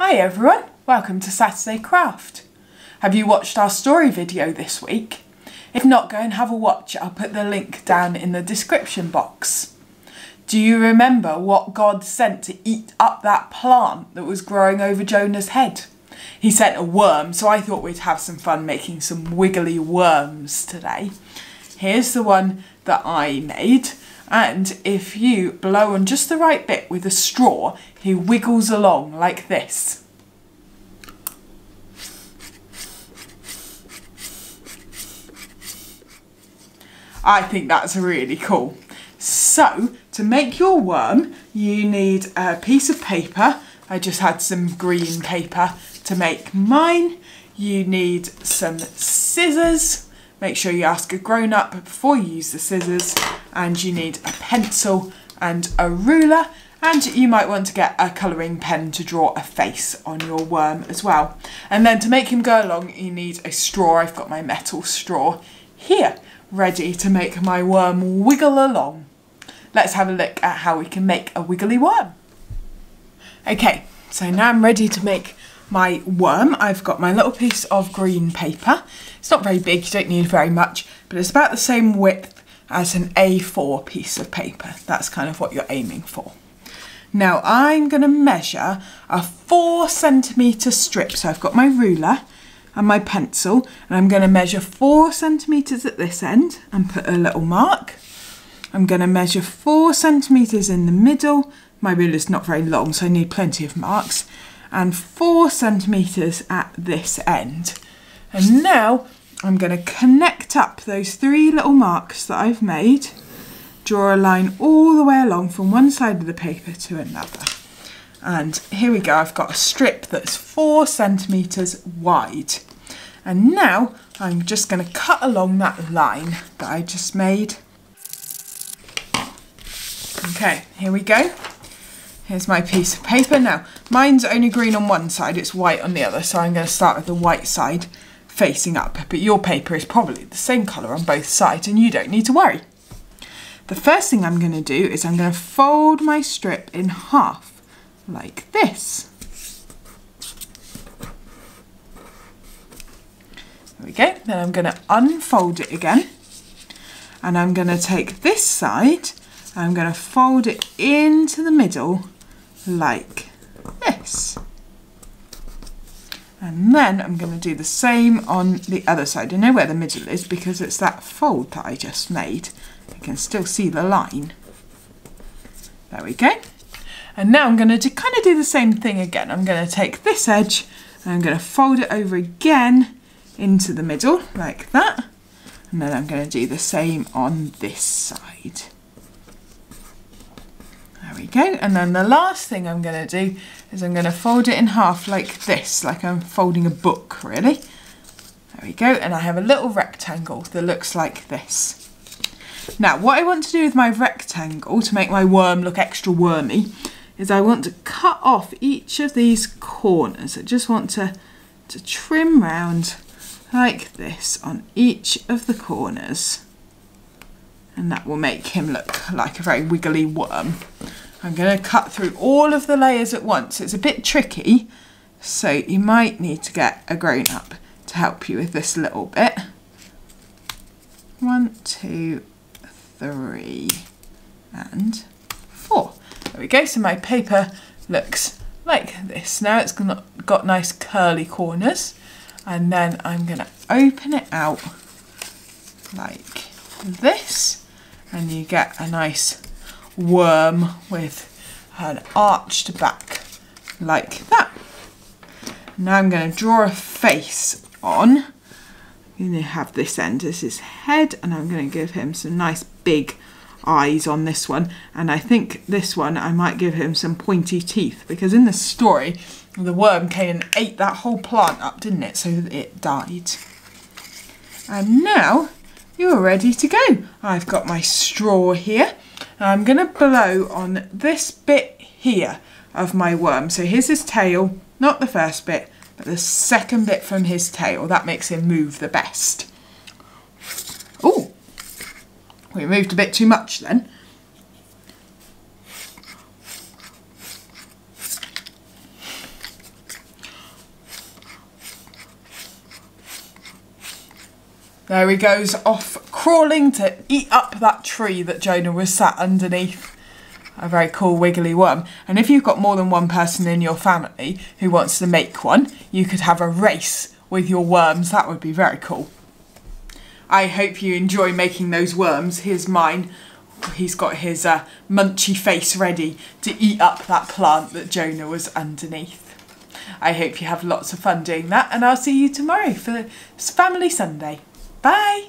Hi everyone, welcome to Saturday Craft. Have you watched our story video this week? If not, go and have a watch. I'll put the link down in the description box. Do you remember what God sent to eat up that plant that was growing over Jonah's head? He sent a worm, so I thought we'd have some fun making some wiggly worms today. Here's the one that I made, and if you blow on just the right bit with a straw, he wiggles along like this. I think that's really cool. So, to make your worm, you need a piece of paper. I just had some green paper to make mine. You need some scissors. Make sure you ask a grown-up before you use the scissors. And you need a pencil and a ruler. And you might want to get a colouring pen to draw a face on your worm as well. And then to make him go along, you need a straw. I've got my metal straw here, ready to make my worm wiggle along. Let's have a look at how we can make a wiggly worm. Okay, so now I'm ready to make my worm. I've got my little piece of green paper. It's not very big, you don't need very much, but it's about the same width as an A4 piece of paper. That's kind of what you're aiming for. Now I'm going to measure a 4 centimetre strip. So I've got my ruler and my pencil, and I'm going to measure 4 centimetres at this end and put a little mark. I'm going to measure 4 centimetres in the middle. My ruler's not very long, so I need plenty of marks. And 4 centimetres at this end. And now I'm going to connect up those 3 little marks that I've made. Draw a line all the way along from one side of the paper to another. And here we go, I've got a strip that's 4 centimetres wide. And now I'm just going to cut along that line that I just made. Okay, here we go. Here's my piece of paper. Now, mine's only green on one side, it's white on the other, so I'm going to start with the white side facing up. But your paper is probably the same colour on both sides and you don't need to worry. The first thing I'm going to do is I'm going to fold my strip in half, like this. There we go. Then I'm going to unfold it again. And I'm going to take this side, and I'm going to fold it into the middle, like this. And then I'm going to do the same on the other side. I know where the middle is because it's that fold that I just made. You can still see the line. There we go. And now I'm going to kind of do the same thing again. I'm going to take this edge and I'm going to fold it over again into the middle like that. And then I'm going to do the same on this side. There we go. And then the last thing I'm going to do is I'm going to fold it in half like this, like I'm folding a book, really. There we go. And I have a little rectangle that looks like this. Now, what I want to do with my rectangle to make my worm look extra wormy is I want to cut off each of these corners. I just want to trim round like this on each of the corners. And that will make him look like a very wiggly worm. I'm going to cut through all of the layers at once. It's a bit tricky, so you might need to get a grown-up to help you with this little bit. 1, 2, 3 and 4. There we go, so my paper looks like this. Now it's got nice curly corners, and then I'm going to open it out like this, and you get a nice worm with an arched back like that. Now I'm going to draw a face on. I'm going to have this end as his head, and I'm going to give him some nice big eyes on this one. And I think this one I might give him some pointy teeth, because in the story the worm came and ate that whole plant up, didn't it? So that it died. And now you're ready to go. I've got my straw here. I'm going to blow on this bit here of my worm. So here's his tail, not the first bit, but the second bit from his tail. That makes him move the best. Oh, we moved a bit too much then. There he goes, off crawling to eat up that tree that Jonah was sat underneath. A very cool wiggly worm. And if you've got more than one person in your family who wants to make one, you could have a race with your worms. That would be very cool. I hope you enjoy making those worms. Here's mine. He's got his munchy face ready to eat up that plant that Jonah was underneath. I hope you have lots of fun doing that, and I'll see you tomorrow for Family Sunday. Bye!